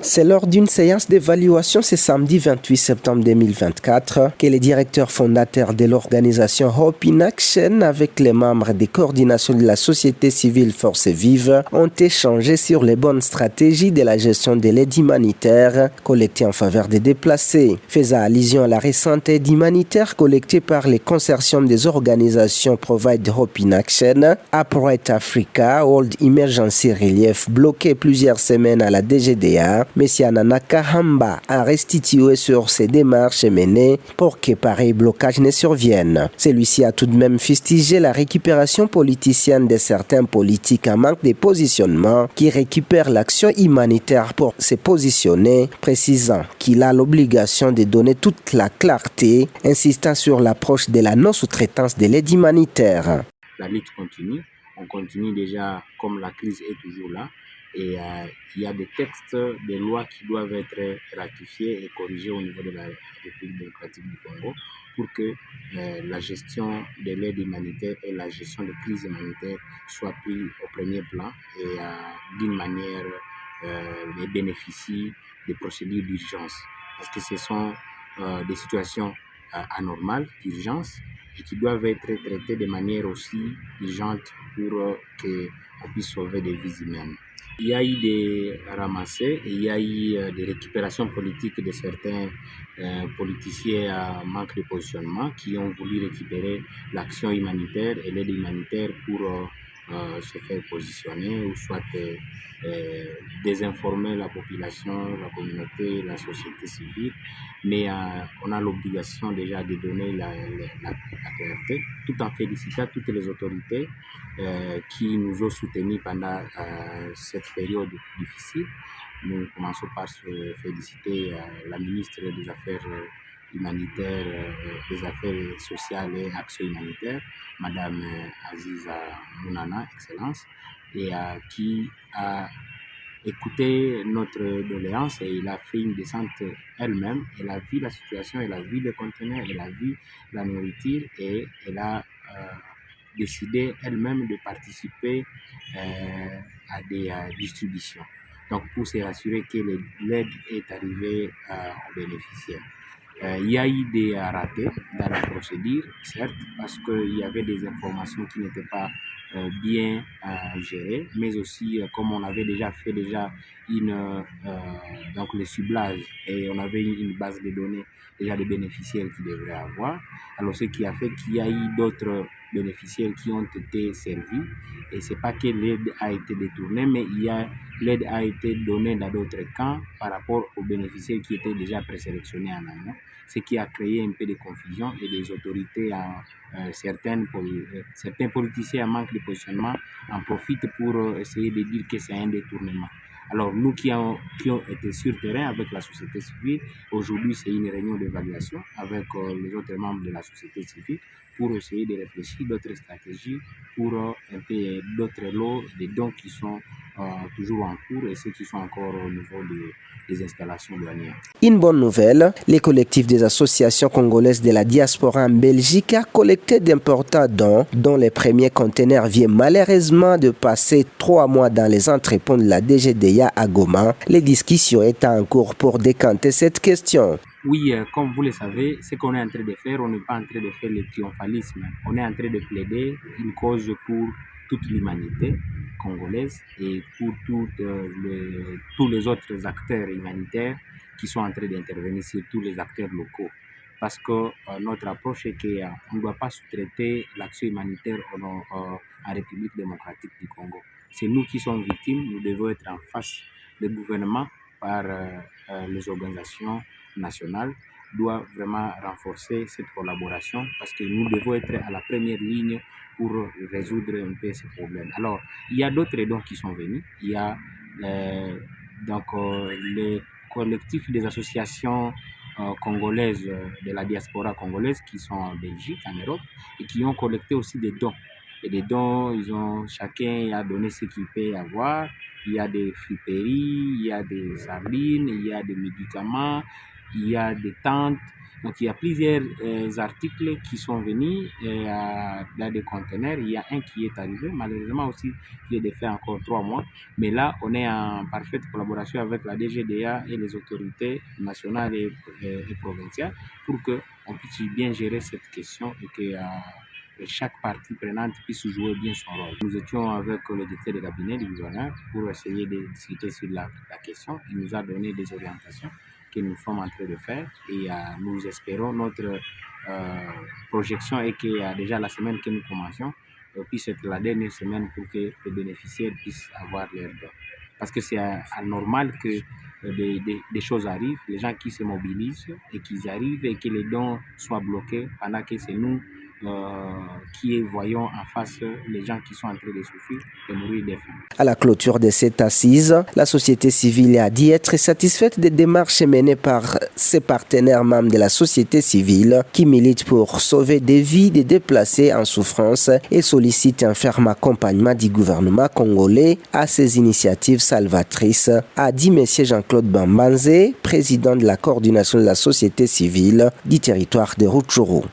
C'est lors d'une séance d'évaluation ce samedi 28 septembre 2024 que les directeurs fondateurs de l'organisation Hope in Action avec les membres des coordinations de la société civile Force Vive ont échangé sur les bonnes stratégies de la gestion de l'aide humanitaire collectée en faveur des déplacés. Faisant allusion à la récente aide humanitaire collectée par les consortiums des organisations Provide Hope in Action, Upright Africa, World Emergency Relief bloqué plusieurs semaines à la DGDA, M. Anana Kahamba a restitué sur ses démarches menées pour que pareil blocage ne survienne. Celui-ci a tout de même fustigé la récupération politicienne de certains politiques en manque de positionnement qui récupèrent l'action humanitaire pour se positionner, précisant qu'il a l'obligation de donner toute la clarté, insistant sur l'approche de la non-sous-traitance de l'aide humanitaire. La lutte continue, on continue déjà comme la crise est toujours là. Et il y a des textes, des lois qui doivent être ratifiés et corrigés au niveau de la République démocratique du Congo pour que la gestion de l'aide humanitaire et la gestion des crises humanitaires soient prises au premier plan et d'une manière bénéficient des procédures d'urgence. Parce que ce sont des situations anormales, d'urgence, et qui doivent être traitées de manière aussi urgente pour qu'on puisse sauver des vies humaines. Il y a eu des ramassés, il y a eu des récupérations politiques de certains politiciens à manque de positionnement qui ont voulu récupérer l'action humanitaire et l'aide humanitaire pour se faire positionner ou soit désinformer la population, la communauté, la société civile. Mais on a l'obligation déjà de donner la clarté, tout en félicitant toutes les autorités qui nous ont soutenus pendant cette période difficile. Nous commençons par se féliciter la ministre des Affaires humanitaires, des Affaires sociales et Action humanitaire, Madame Aziza Mounana, Excellence, et qui a écouté notre doléance et il a fait une descente elle-même. Elle a vu la situation, elle a vu les conteneurs, elle a vu la nourriture et elle a décidé elle-même de participer à des distributions. Donc pour se rassurer que l'aide est arrivée aux bénéficiaires. Il y a eu des ratés dans la procédure, certes, parce qu'il y avait des informations qui n'étaient pas bien gérées, mais aussi comme on avait déjà fait donc le ciblage et on avait une base de données déjà des bénéficiaires qui devraient avoir. Alors ce qui a fait qu'il y a eu d'autres bénéficiaires qui ont été servis et c'est pas que l'aide a été détournée, mais l'aide a été donnée dans d'autres camps par rapport aux bénéficiaires qui étaient déjà présélectionnés en amont, ce qui a créé un peu de confusion et des autorités, certains politiciens en manque de positionnement en profitent pour essayer de dire que c'est un détournement. Alors nous qui ont été sur terrain avec la société civile, aujourd'hui c'est une réunion d'évaluation avec les autres membres de la société civile pour essayer de réfléchir d'autres stratégies pour un peu d'autres lots, des dons qui sont toujours en cours et ceux qui sont encore au niveau des installations douanières. Une bonne nouvelle, les collectifs des associations congolaises de la diaspora en Belgique a collecté d'importants dons dont les premiers conteneurs viennent malheureusement de passer 3 mois dans les entrepôts de la DGDA à Goma, les discussions étant en cours pour décanter cette question. Oui, comme vous le savez, ce qu'on est en train de faire, on n'est pas en train de faire le triomphalisme. On est en train de plaider une cause pour toute l'humanité congolaise et pour tous les autres acteurs humanitaires qui sont en train d'intervenir, surtout les acteurs locaux. Parce que notre approche est qu'on ne doit pas sous-traiter l'action humanitaire en République démocratique du Congo. C'est nous qui sommes victimes, nous devons être en face du gouvernement par les organisations nationales doit vraiment renforcer cette collaboration parce que nous devons être à la première ligne pour résoudre un peu ces problèmes. Alors, il y a d'autres dons qui sont venus. Il y a les collectifs des associations congolaises de la diaspora congolaise qui sont en Belgique, en Europe, et qui ont collecté aussi des dons. Et des dons, chacun a donné ce qu'il peut avoir. Il y a des friperies, il y a des sardines, il y a des médicaments, il y a des tentes, Donc il y a plusieurs articles qui sont venus dans des conteneurs. Il y a un qui est arrivé, malheureusement aussi, qui est de fait encore 3 mois. Mais là, on est en parfaite collaboration avec la DGDA et les autorités nationales et provinciales pour qu'on puisse bien gérer cette question et que chaque partie prenante puisse jouer bien son rôle. Nous étions avec le directeur de cabinet du gouverneur pour essayer de discuter sur la question. Il nous a donné des orientations que nous sommes en train de faire et nous espérons notre projection est que déjà la semaine que nous commençons puisse être la dernière semaine pour que les bénéficiaires puissent avoir leurs dons. Parce que c'est anormal que des choses arrivent, les gens qui se mobilisent et qu'ils arrivent et que les dons soient bloqués pendant que c'est nous qui voyons en face les gens qui sont en train de souffrir et mourir de faim. À la clôture de cette assise, la société civile a dit être satisfaite des démarches menées par ses partenaires membres de la société civile qui militent pour sauver des vies des déplacés en souffrance et sollicitent un ferme accompagnement du gouvernement congolais à ces initiatives salvatrices, a dit M. Jean-Claude Bambanze, président de la coordination de la société civile du territoire de Rutshuru.